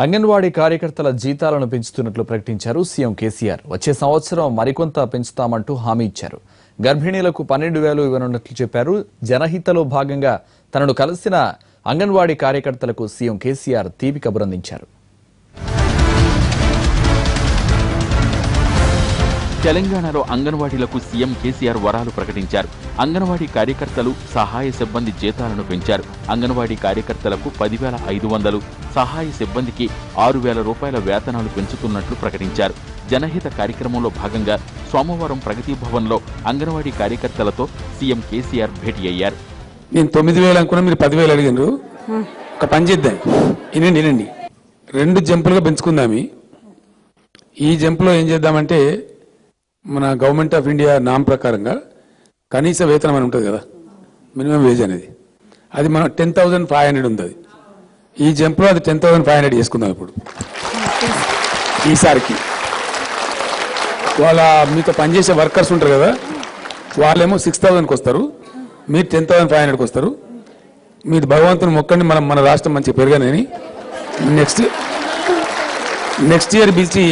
అంగన్వాడీ కార్యకర్తల జీతాలను పెంచుతున్నట్లు ప్రకటించారు సీఎం కేసీఆర్. వచ్చే సంవత్సరం మరికొంత పెంచుతామంటూ హామీ ఇచ్చారు. గర్భిణీలకు 12,000 ఇవ్వనున్నట్లు చెప్పారు. జనహితలో భాగంగా తనను కలిసిన అంగన్వాడీ కార్యకర్తలకు సీఎం కేసీఆర్ తీపి కబురందించారు. తెలంగాణలో అంగన్వాడీలకు సీఎం కేసీఆర్ వరాలు ప్రకటించారు. అంగన్వాడీ కార్యకర్తలు, సహాయ సిబ్బంది జీతాలను పెంచారు. అంగన్వాడీ కార్యకర్తలకు 10,500, సహాయ సిబ్బందికి 6,000 రూపాయల వేతనాలు పెంచుతున్నట్లు ప్రకటించారు. జనహిత కార్యక్రమంలో భాగంగా సోమవారం ప్రగతి భవన్లో అంగన్వాడీ కార్యకర్తలతో సీఎం కేసీఆర్ భేటీ అయ్యారు. నేను 9,000 అనుకున్నా, మీరు 10,000 అడిగినారు. ఒక పని చేద్దాం, వినండి. 2 జంపులుగా పెంచుకుందామి. ఈ జంపులో ఏం చేద్దామంటే, మన గవర్నమెంట్ ఆఫ్ ఇండియా నామ్ ప్రకారంగా కనీస వేతనం అని ఉంటుంది కదా, మినిమం వేజ్ అనేది, అది మనం 10,500 ఉంది. అది ఈ జంప్లో అది 10,500 చేసుకుందాం. ఇప్పుడు ఈసారికి వాళ్ళ మీతో పనిచేసే వర్కర్స్ ఉంటారు కదా, వాళ్ళేమో 6,000కి వస్తారు, మీరు 10,500కి వస్తారు. మీరు భగవంతుని మొక్కండి, మన రాష్ట్రం మంచిగా పెరగనని. నెక్స్ట్ ఇయర్ పిలిచి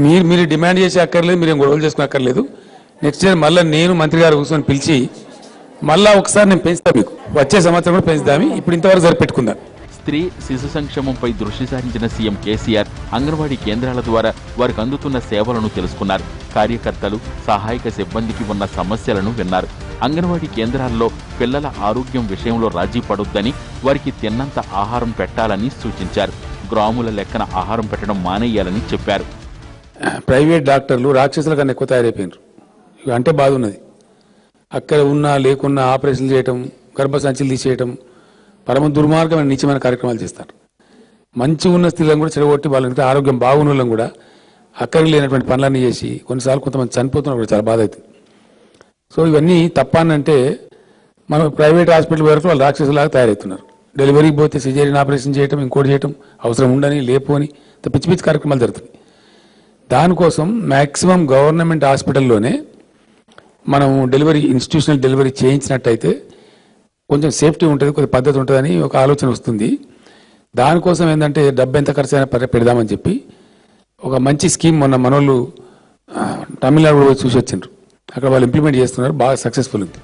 మీరు డిమాండ్ చేసే అక్కర్లేదు, మీరు గొడవలు చేసుకునే అక్కర్లేదు. నెక్స్ట్ ఇయర్ మళ్ళీ నేను మంత్రి గారు కూర్చొని పిలిచి మళ్ళా ఒకసారి నేను పెంచుతాను, మీకు వచ్చే సంవత్సరం కూడా పెంచుదామి. ఇప్పుడు ఇంతవరకు సరిపెట్టుకుందాం. స్త్రీ శిశు సంక్షేమంపై దృష్టి సారించిన సీఎం కేసీఆర్ అంగన్వాడీ కేంద్రాల ద్వారా వారికి అందుతున్న సేవలను తెలుసుకున్నారు. కార్యకర్తలు, సహాయక సిబ్బందికి ఉన్న సమస్యలను విన్నారు. అంగన్వాడీ కేంద్రాల్లో పిల్లల ఆరోగ్యం విషయంలో రాజీ పడొద్దని, వారికి తిన్నంత ఆహారం పెట్టాలని సూచించారు. గ్రాముల లెక్కన ఆహారం పెట్టడం మానేయాలని చెప్పారు. ప్రైవేట్ డాక్టర్లు రాక్షసుల కన్నా ఎక్కువ తయారైపోయినారు. అంటే బాధ ఉన్నది. అక్కడ ఉన్నా లేకున్నా ఆపరేషన్లు చేయటం, గర్భసంచులు తీసేయటం, పరమ దుర్మార్గమైన నీచమైన కార్యక్రమాలు చేస్తారు. మంచి ఉన్న స్త్రీలను కూడా చెడగొట్టి, వాళ్ళకి ఆరోగ్యం బాగున్న వాళ్ళని కూడా అక్కడికి లేనటువంటి పనులన్నీ చేసి కొన్నిసార్లు కొంతమంది చనిపోతున్నారు కూడా, చాలా బాధ అవుతుంది. సో ఇవన్నీ తప్పానంటే మనం ప్రైవేట్ హాస్పిటల్ వరకు వాళ్ళు రాక్షసులాగా తయారవుతున్నారు. డెలివరీకి పోతే సిజేరియన్ ఆపరేషన్ చేయటం, ఇంకోటి చేయటం, అవసరం ఉండని లేపు అని పిచ్చి పిచ్చి కార్యక్రమాలు జరుగుతున్నాయి. దానికోసం మ్యాక్సిమం గవర్నమెంట్ హాస్పిటల్లోనే మనం ఇన్స్టిట్యూషనల్ డెలివరీ చేయించినట్టయితే కొంచెం సేఫ్టీ ఉంటుంది, కొద్ది పద్ధతి ఉంటుందని ఒక ఆలోచన వస్తుంది. దానికోసం ఏంటంటే డబ్బు ఎంత ఖర్చు అయినా పెడదామని చెప్పి ఒక మంచి స్కీమ్ మొన్న మనోళ్ళు తమిళనాడు పోయి చూసి వచ్చిండ్రు. అక్కడ వాళ్ళు ఇంప్లిమెంట్ చేస్తున్నారు, బాగా సక్సెస్ఫుల్ ఉంది.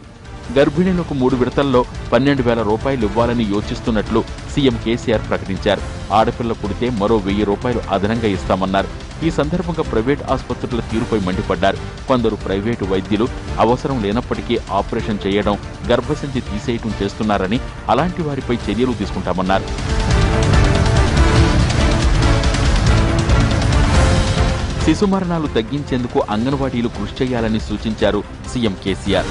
గర్భిణులకు 3 విడతల్లో 12,000 రూపాయలు ఇవ్వాలని యోచిస్తున్నట్లు సీఎం కేసీఆర్ ప్రకటించారు. ఆడపిల్ల పుడితే మరో 1,000 రూపాయలు అదనంగా ఇస్తామన్నారు. ఈ సందర్భంగా ప్రైవేట్ ఆసుపత్రుల తీరుపై మండిపడ్డారు. కొందరు ప్రైవేటు వైద్యులు అవసరం లేనప్పటికీ ఆపరేషన్ చేయడం, గర్భసంచి తీసేయటం చేస్తున్నారని, అలాంటి వారిపై చర్యలు తీసుకుంటామన్నారు. శిశు మరణాలు తగ్గించేందుకు అంగన్వాడీలు కృషి చేయాలని సూచించారు సీఎం కేసీఆర్.